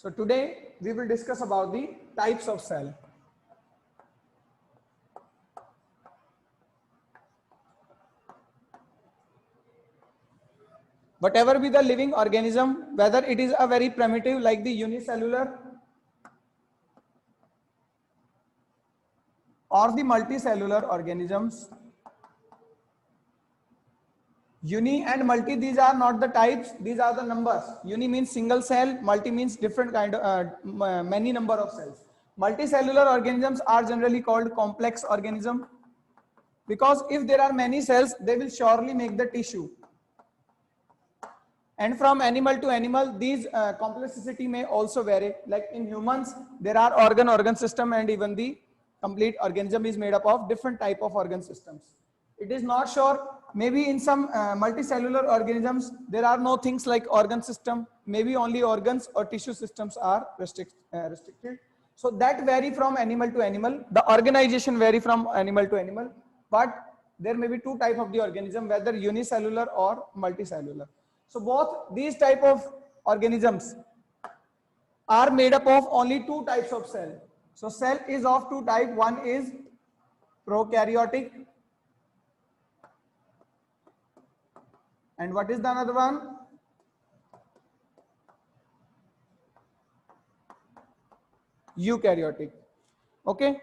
So today we will discuss about the types of cell. Whatever be the living organism, whether it is a very primitive like the unicellular or the multicellular organisms, uni and multi, these are not the types, these are the numbers. Uni means single cell, multi means different kind of many number of cells. Multicellular organisms are generally called complex organism, because if there are many cells, they will surely make the tissue. And from animal to animal, these complexity may also vary. Like in humans, there are organ system, and even the complete organism is made up of different type of organ systems. It is not sure. Maybe in some multicellular organisms, there are no things like organ system. Maybe only organs or tissue systems are restricted. So that vary from animal to animal. The organization vary from animal to animal. But there may be two types of the organism, whether unicellular or multicellular. So both these type of organisms are made up of only two types of cell. So cell is of two types. One is prokaryotic, and what is the another one? Eukaryotic. Okay.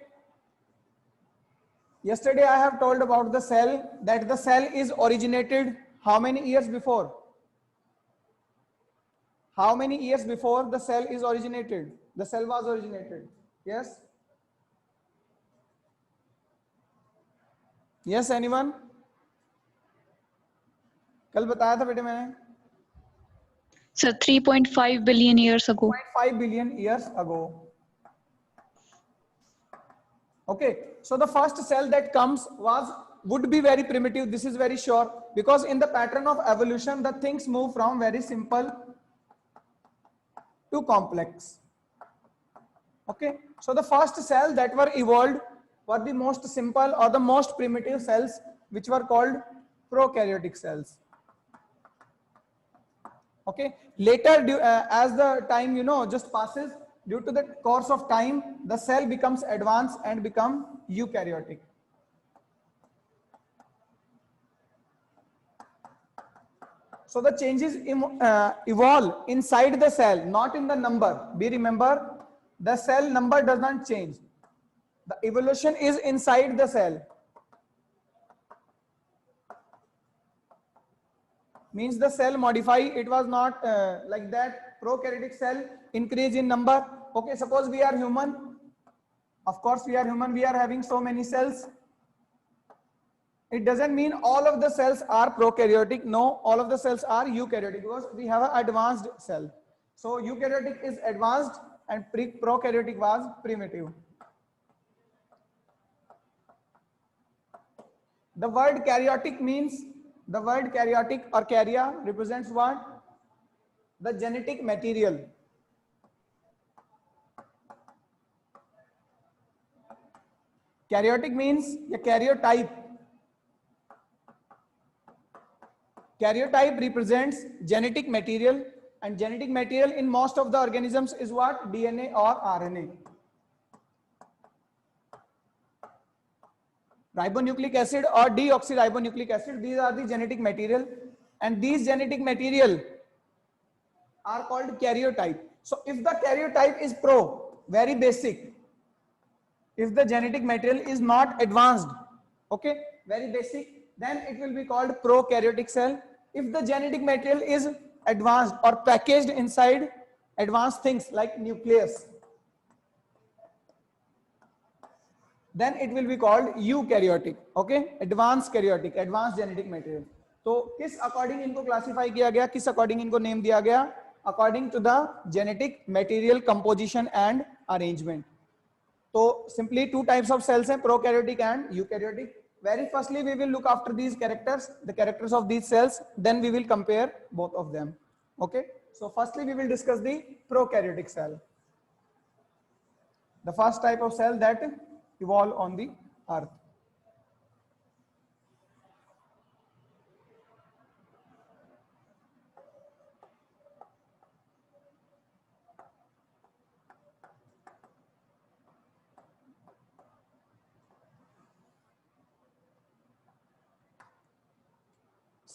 Yesterday I have told about the cell, that the cell is originated how many years before? How many years before the cell is originated? The cell was originated. Yes? Yes, anyone? कल बताया था बेटे मैंने. So 3.5 billion years ago. 3.5 billion years ago. Okay, so the first cell that comes would be very primitive. This is very sure, because in the pattern of evolution, the things move from very simple to complex. Okay, so the first cell that were evolved were the most simple or the most primitive cells, which were called prokaryotic cells. Okay, later as the time just passes, due to the course of time, the cell becomes advanced and become eukaryotic. So the changes evolve inside the cell, not in the number. Be remember, the cell number does not change. The evolution is inside the cell. Means the cell modify. It was not like that. Prokaryotic cell increase in number. Okay, suppose we are human. Of course we are human. We are having so many cells. It doesn't mean all of the cells are prokaryotic. No, all of the cells are eukaryotic, because we have an advanced cell. So eukaryotic is advanced and prokaryotic was primitive. The word karyotic means, the word karyotic or karya represents what? The genetic material. Karyotic means a karyotype. Karyotype represents genetic material, and genetic material in most of the organisms is what? DNA or RNA. Ribonucleic acid or deoxyribonucleic acid, these are the genetic material, and these genetic material are called karyotype. So if the karyotype is very basic, if the genetic material is not advanced, okay, very basic, then it will be called prokaryotic cell. If the genetic material is advanced or packaged inside advanced things like nucleus, then it will be called eukaryotic. Okay, advanced karyotic, advanced genetic material. तो किस according इनको classify किया गया, किस according इनको name दिया गया? According to the genetic material composition and arrangement. तो simply two types of cells हैं, prokaryotic and eukaryotic. Very firstly, we will look after these characters, the characters of these cells, then we will compare both of them. Okay, so firstly we will discuss the prokaryotic cell, the first type of cell that evolve on the earth.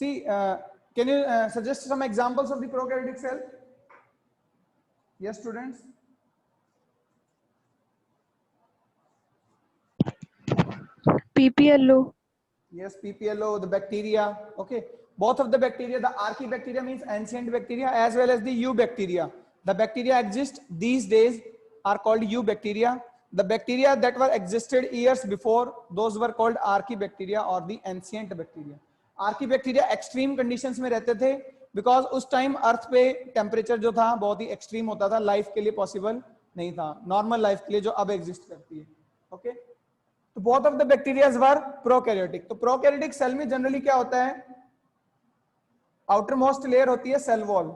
See, can you suggest some examples of the prokaryotic cell? Yes, students. PPLO. Yes, PPLO, the bacteria. Okay, both of the bacteria, the Archaebacteria means ancient bacteria, as well as the eubacteria. The bacteria exist these days are called eubacteria. The bacteria that were existed years before, those were called Archaebacteria or the ancient bacteria. Archaebacteria extreme conditions में रहते थे because उस time अर्थ पे temperature जो था बहुत ही extreme होता था, लाइफ के लिए पॉसिबल नहीं था, नॉर्मल लाइफ के लिए जो अब एग्जिस्ट करती है. ओके, तो both of the bacterias were prokaryotic. तो प्रोकैरियोटिक सेल में जनरली क्या होता है, आउटर मोस्ट लेयर होती है cell wall.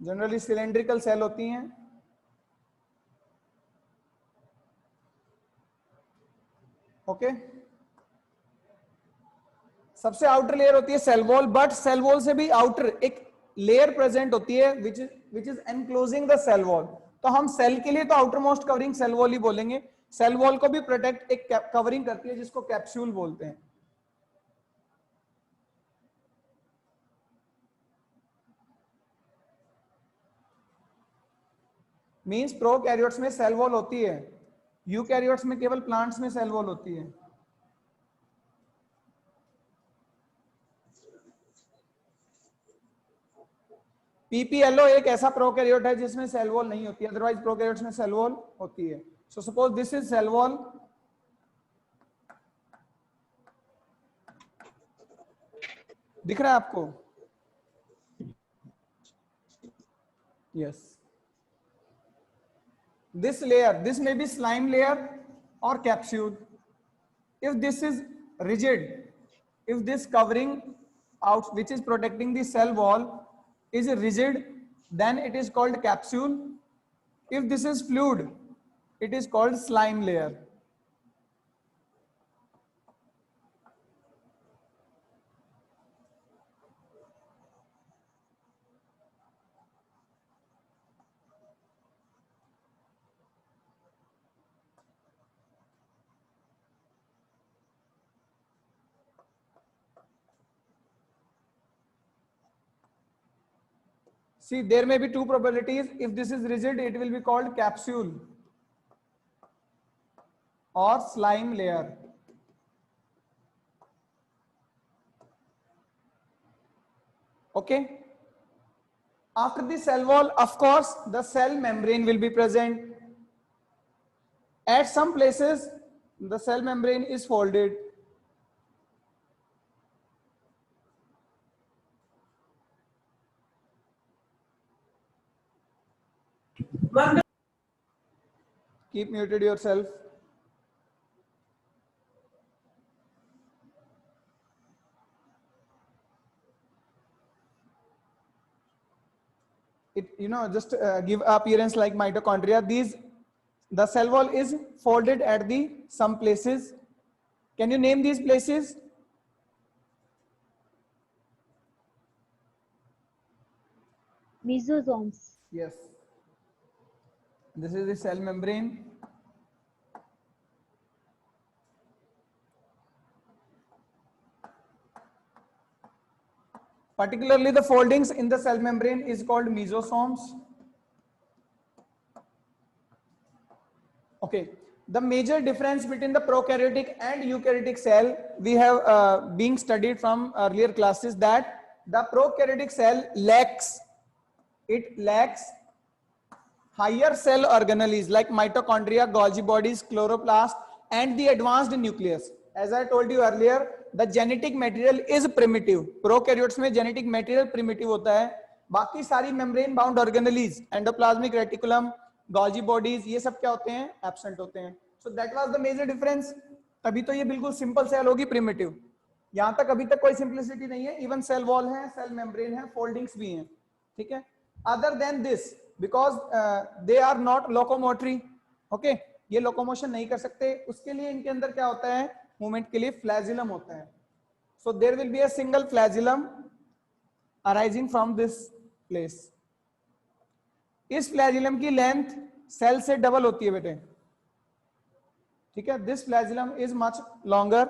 Generally cylindrical cell होती हैं. ओके, सबसे आउटर लेयर होती है cell wall, but cell wall से भी आउटर एक लेयर प्रेजेंट होती है which is enclosing the cell wall. तो हम सेल के लिए तो outermost covering cell wall ही बोलेंगे. सेल वॉल को भी प्रोटेक्ट एक कवरिंग करती है जिसको कैप्सूल बोलते हैं. मींस प्रोकैरियोट्स में सेल वॉल होती है, यूकैरियोट्स में केवल प्लांट्स में सेल वॉल होती है. पीपीएलओ एक ऐसा प्रोकैरियोट है जिसमें सेल वॉल नहीं होती, अदरवाइज प्रोकैरियोट्स में सेल वॉल होती है. So suppose this is cell wall. दिख रहा है आपको? Yes. This layer, this may be slime layer or capsule. If this is rigid, if this covering out which is protecting the cell wall is rigid, then it is called capsule. If this is fluid, it is called slime layer. See, there may be two probabilities. If this is rigid, it will be called capsule or slime layer. Okay. After the cell wall, of course, the cell membrane will be present. At some places, the cell membrane is folded. Keep muted yourself. It, just give appearance like mitochondria. The cell wall is folded at the some places. Can you name these places? Mesosomes. Yes. This is the cell membrane. Particularly the foldings in the cell membrane is called mesosomes. Okay. The major difference between the prokaryotic and eukaryotic cell we have being studied from earlier classes that the prokaryotic cell lacks higher cell organelles like mitochondria, Golgi bodies, chloroplast, and the advanced nucleus. As I told you earlier, the genetic material is primitive. Prokaryotes में genetic material primitive होता है. बाकी सारी membrane bound organelles, endoplasmic reticulum, Golgi bodies, ये सब क्या होते हैं? Absent होते हैं. So that was the major difference. तभी तो ये बिल्कुल simple cell होगी primitive. यहाँ तक अभी तक कोई simplicity नहीं है. Even cell wall है, cell membrane है, foldings भी हैं. ठीक है? Other than this, because they are not locomotory, okay, ये locomotion नहीं कर सकते, उसके लिए इनके अंदर क्या होता है, मूवमेंट के लिए फ्लैजिलम होता है. So there will be a single flagellum arising from this place. इस फ्लैजिलम की लेंथ सेल से डबल होती है बेटे. ठीक है, this flagellum is much longer.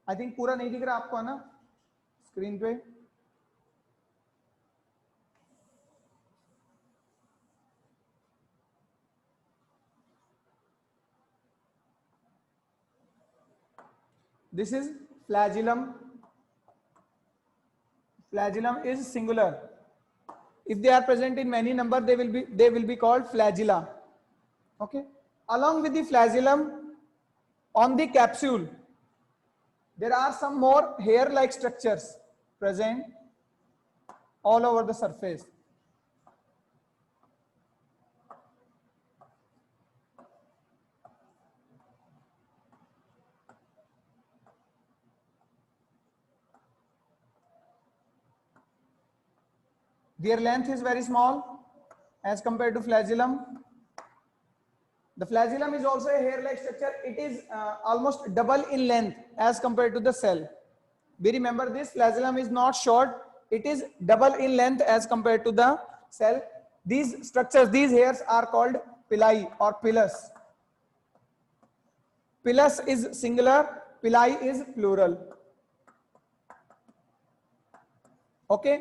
I think पूरा नहीं दिख रहा आपको, है ना स्क्रीन पे? This is flagellum. Flagellum is singular. If they are present in many number, they will be called flagella. Okay. Along with the flagellum, on the capsule, there are some more hair-like structures present all over the surface. Their length is very small as compared to flagellum. The flagellum is also a hair-like structure. It is almost double in length as compared to the cell. We remember this, flagellum is not short, it is double in length as compared to the cell. These structures, these hairs are called pili or pilus. Pilus is singular, pili is plural. Okay.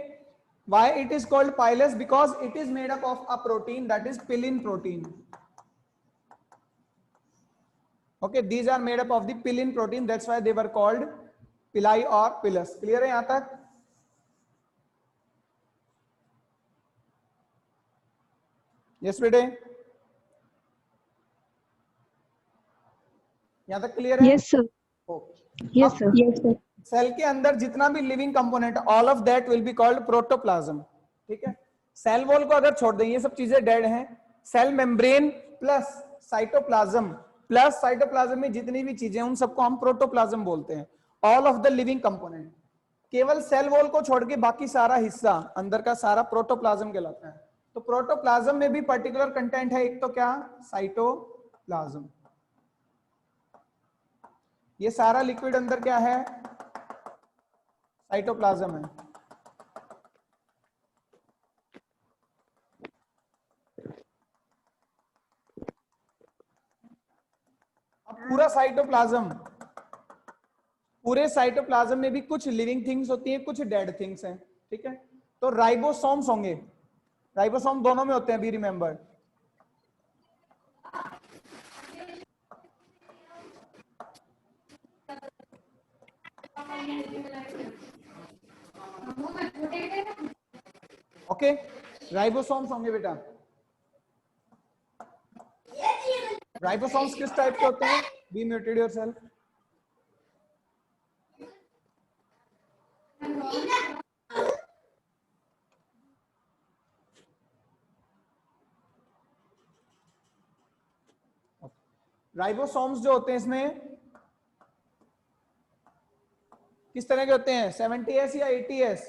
Why it is called pilus? Because it is made up of a protein, that is pillin protein. Okay, these are made up of the pillin protein, that's why they were called pili or pilus. Clear है यहाँ तक? Yes बेटे, यहाँ तक clear है? Yes, sir. Yes, sir. Yes, sir. Cell के अंदर जितना भी living component, all of that will be called protoplasm. ठीक है, सेल वॉल को अगर छोड़ दें, ये सब चीजें डेड हैं. सेल मेम्ब्रेन प्लस साइटोप्लाज्म में जितनी भी चीजें, उन सबको हम प्रोटोप्लाज्म बोलते हैं. All of the living component. केवल सेल वॉल को छोड़ के बाकी सारा हिस्सा अंदर का सारा प्रोटोप्लाज्म कहलाता है. तो प्रोटोप्लाज्म में भी पर्टिकुलर कंटेंट है. एक तो क्या, साइटोप्लाज्म. ये सारा लिक्विड अंदर क्या है, साइटोप्लाज्म है. अब पूरा साइटोप्लाज्म, पूरे साइटोप्लाज्म में भी कुछ लिविंग थिंग्स होती हैं, कुछ डेड थिंग्स हैं. ठीक है, तो राइबोसोम्स होंगे. राइबोसोम दोनों में होते हैं, बी रिमेंबर. ओके, राइबोसोम्स होंगे बेटा. राइबोसोम्स किस टाइप के होते हैं? Be muted yourself. राइबोसोम्स जो होते हैं इसमें किस तरह के होते हैं? 70S या 80S?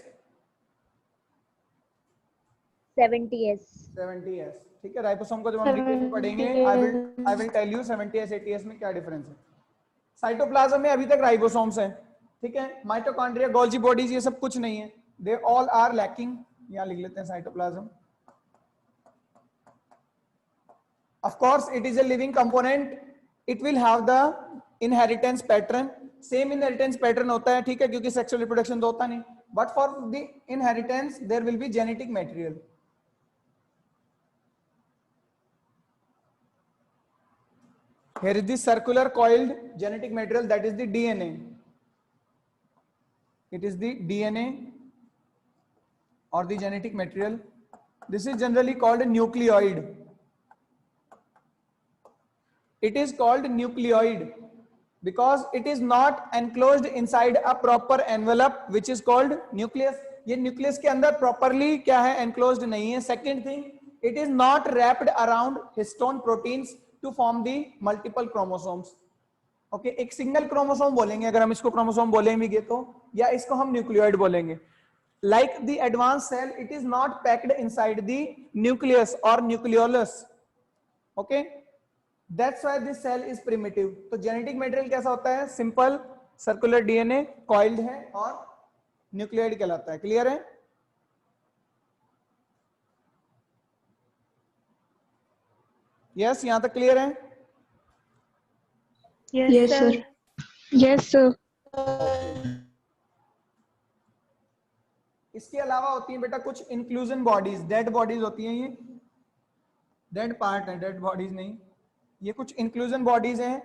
70S. 70S. ठीक है, राइबोसोम को जब हम डिटेल में पढ़ेंगे, I will tell you 70S 80S में क्या डिफरेंस है. साइटोप्लाज्म में अभी तक राइबोसोम्स हैं. ठीक है, माइटोकॉन्ड्रिया, गोल्जी बॉडीज, ये सब कुछ नहीं है. They all are lacking. यहां लिख लेते हैं cytoplasm. Of course it is a living component. It will have the inheritance pattern. Same inheritance pattern होता है. ठीक है, क्योंकि सेक्सुअल रिप्रोडक्शन तो होता नहीं. But for the inheritance there will be genetic material. Here is the circular coiled genetic material, that is the DNA. It is the DNA or the genetic material. This is generally called a nucleoid. It is called nucleoid because it is not enclosed inside a proper envelope which is called nucleus. ये nucleus के अंदर properly क्या है, enclosed नहीं है. Second thing, it is not wrapped around histone proteins to form the multiple chromosomes. Okay, एक single chromosome बोलेंगे अगर हम इसको क्रोमोसोम बोलेंगे तो, या इसको हम न्यूक्लियोइड बोलेंगे. Like the advance cell, it is not packed inside the nucleus और nucleolus. Okay, that's why this cell is primitive. तो जेनेटिक मटेरियल कैसा होता है? सिंपल सर्कुलर डीएनए, कॉइल्ड है और न्यूक्लियोइड कहलाता है. क्लियर है? यस, यहां तक क्लियर है? Yes, sir. Yes, sir. इसके अलावा होती है बेटा कुछ इंक्लूजन बॉडीज, डेड बॉडीज होती हैं, ये डेड पार्ट है, डेड बॉडीज नहीं, ये कुछ इंक्लूजन बॉडीज हैं,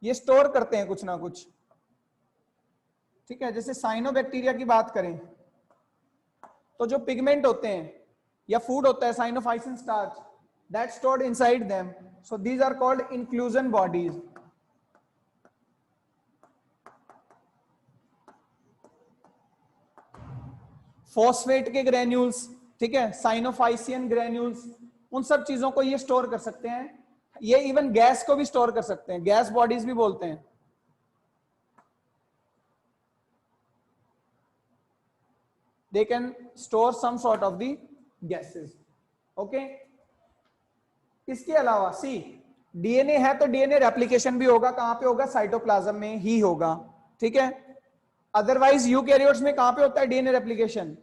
ये स्टोर करते हैं कुछ ना कुछ, ठीक है। जैसे साइनोबैक्टीरिया की बात करें तो जो पिगमेंट होते हैं या फूड होता है cyanophycin starch, that stored inside them, so these are called inclusion bodies. Phosphate के ग्रेन्यूल्स, ठीक है, साइनोफाइसियन ग्रेन्यूल्स, उन सब चीजों को ये स्टोर कर सकते हैं। ये इवन गैस को भी स्टोर कर सकते हैं, गैस बॉडीज भी बोलते हैं। They can store some sort of the gases, okay। इसके अलावा सी डीएनए है तो डीएनए रेप्लिकेशन भी होगा, कहां पे होगा, साइटोप्लाज्म में ही होगा, ठीक है। अदरवाइज यूकैरियोट्स में कहां पे होता है डीएनए रेप्लिकेशन,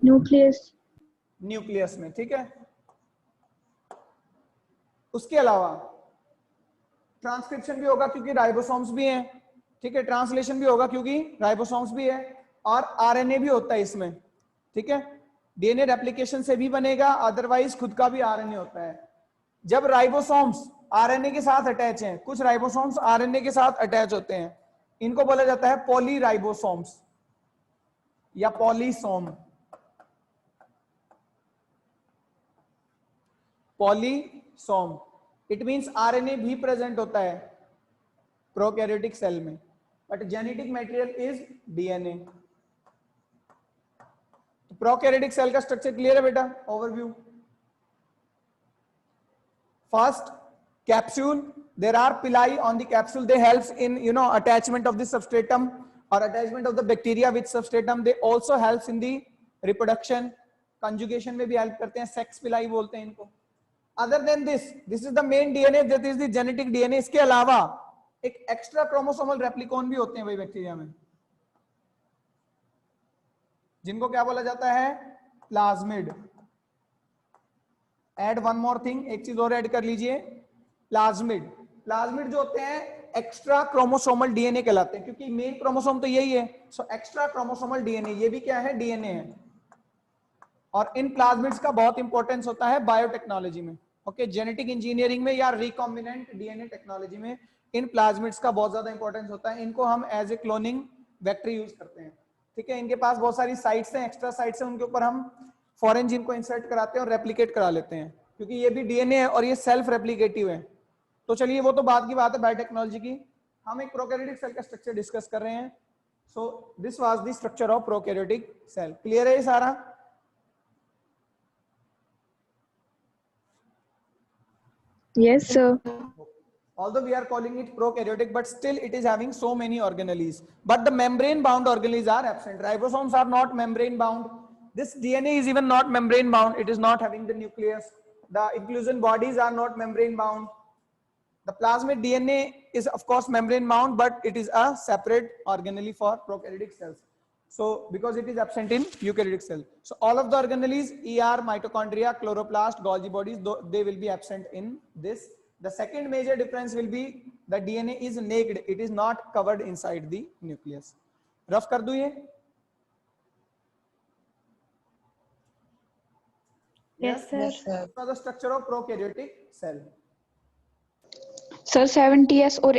Nucleus. न्यूक्लियस में, ठीक है। उसके अलावा ट्रांसक्रिप्शन भी होगा क्योंकि राइबोसोम्स भी हैं, ठीक है। ट्रांसलेशन भी होगा क्योंकि राइबोसोम्स भी है, और आरएनए भी होता है इसमें, ठीक है। डीएनए रेप्लिकेशन से भी बनेगा, अदरवाइज खुद का भी आरएनए होता है। जब राइबोसोम्स आरएनए के साथ अटैच हैं, कुछ राइबोसोम्स आरएनए के साथ अटैच होते हैं, इनको बोला जाता है पॉलीराइबोसोम्स या polysome. Polysome it means RNA भी प्रेजेंट होता है प्रोकैरियोटिक सेल में, but genetic material is DNA. Prokaryotic cell का स्ट्रक्चर क्लियर है बेटा, overview. First capsule, there are pili on the capsule, they helps in attachment of the substratum और attachment of the bacteria with substratum. They also helps in the reproduction, conjugation में भी help करते हैं, sex पिलाई बोलते हैं इनको। Other than this is the main DNA, that is the genetic DNA. इसके अलावा एक एक्स्ट्रा क्रोमोसोमल रेप्लिकॉन भी होते हैं भाई बैक्टीरिया में, जिनको क्या बोला जाता है, plasmid. Add one more thing, एक चीज और ऐड कर लीजिए, प्लाज्मिड। प्लाज्मिड जो होते हैं एक्स्ट्रा क्रोमोसोमल डीएनए कहलाते हैं, क्योंकि मेन क्रोमोसोम तो यही है, सो एक्स्ट्रा क्रोमोसोमल डीएनए, ये भी क्या है, डीएनए है। और इन प्लाज्मिड्स का बहुत इंपॉर्टेंस होता है बायोटेक्नोलॉजी में, ओके, जेनेटिक इंजीनियरिंग में या रिकॉम्बिनेंट डीएनए टेक्नोलॉजी में इन प्लाज्मिड्स का बहुत ज्यादा इंपॉर्टेंस होता है। इनको हम as a cloning vector use करते हैं, ठीक है। इनके पास बहुत सारी साइट्स हैं, एक्स्ट्रा साइट्स हैं, उनके ऊपर हम फॉरेन जीन को इंसर्ट कराते हैं और रेप्लिकेट करा लेते हैं, क्योंकि ये भी डीएनए है और ये सेल्फ रेप्लिकेटिव है। तो चलिए वो तो बाद की बात है बायोटेक्नोलॉजी की, हम एक प्रोकैरियोटिक सेल का स्ट्रक्चर डिस्कस कर रहे हैं। So this was the structure of prokaryotic cell. Clear है ये सारा? Yes, sir. Although we are calling it prokaryotic, but still it is having so many organelles, but the membrane bound organelles are absent. Ribosomes are not membrane bound. This DNA is even not membrane bound, it is not having the nucleus. The inclusion bodies are not membrane bound. The plasmid DNA is of course membrane bound, but it is a separate organelle for prokaryotic cells, so because it is absent in eukaryotic cell. So all of the organelles, ER, mitochondria, chloroplast, Golgi bodies, they will be absent in this. The second major difference will be the DNA is naked, it is not covered inside the nucleus. Rough kar do ye? Yes, sir. For the structure of prokaryotic cell. Sir, 70s और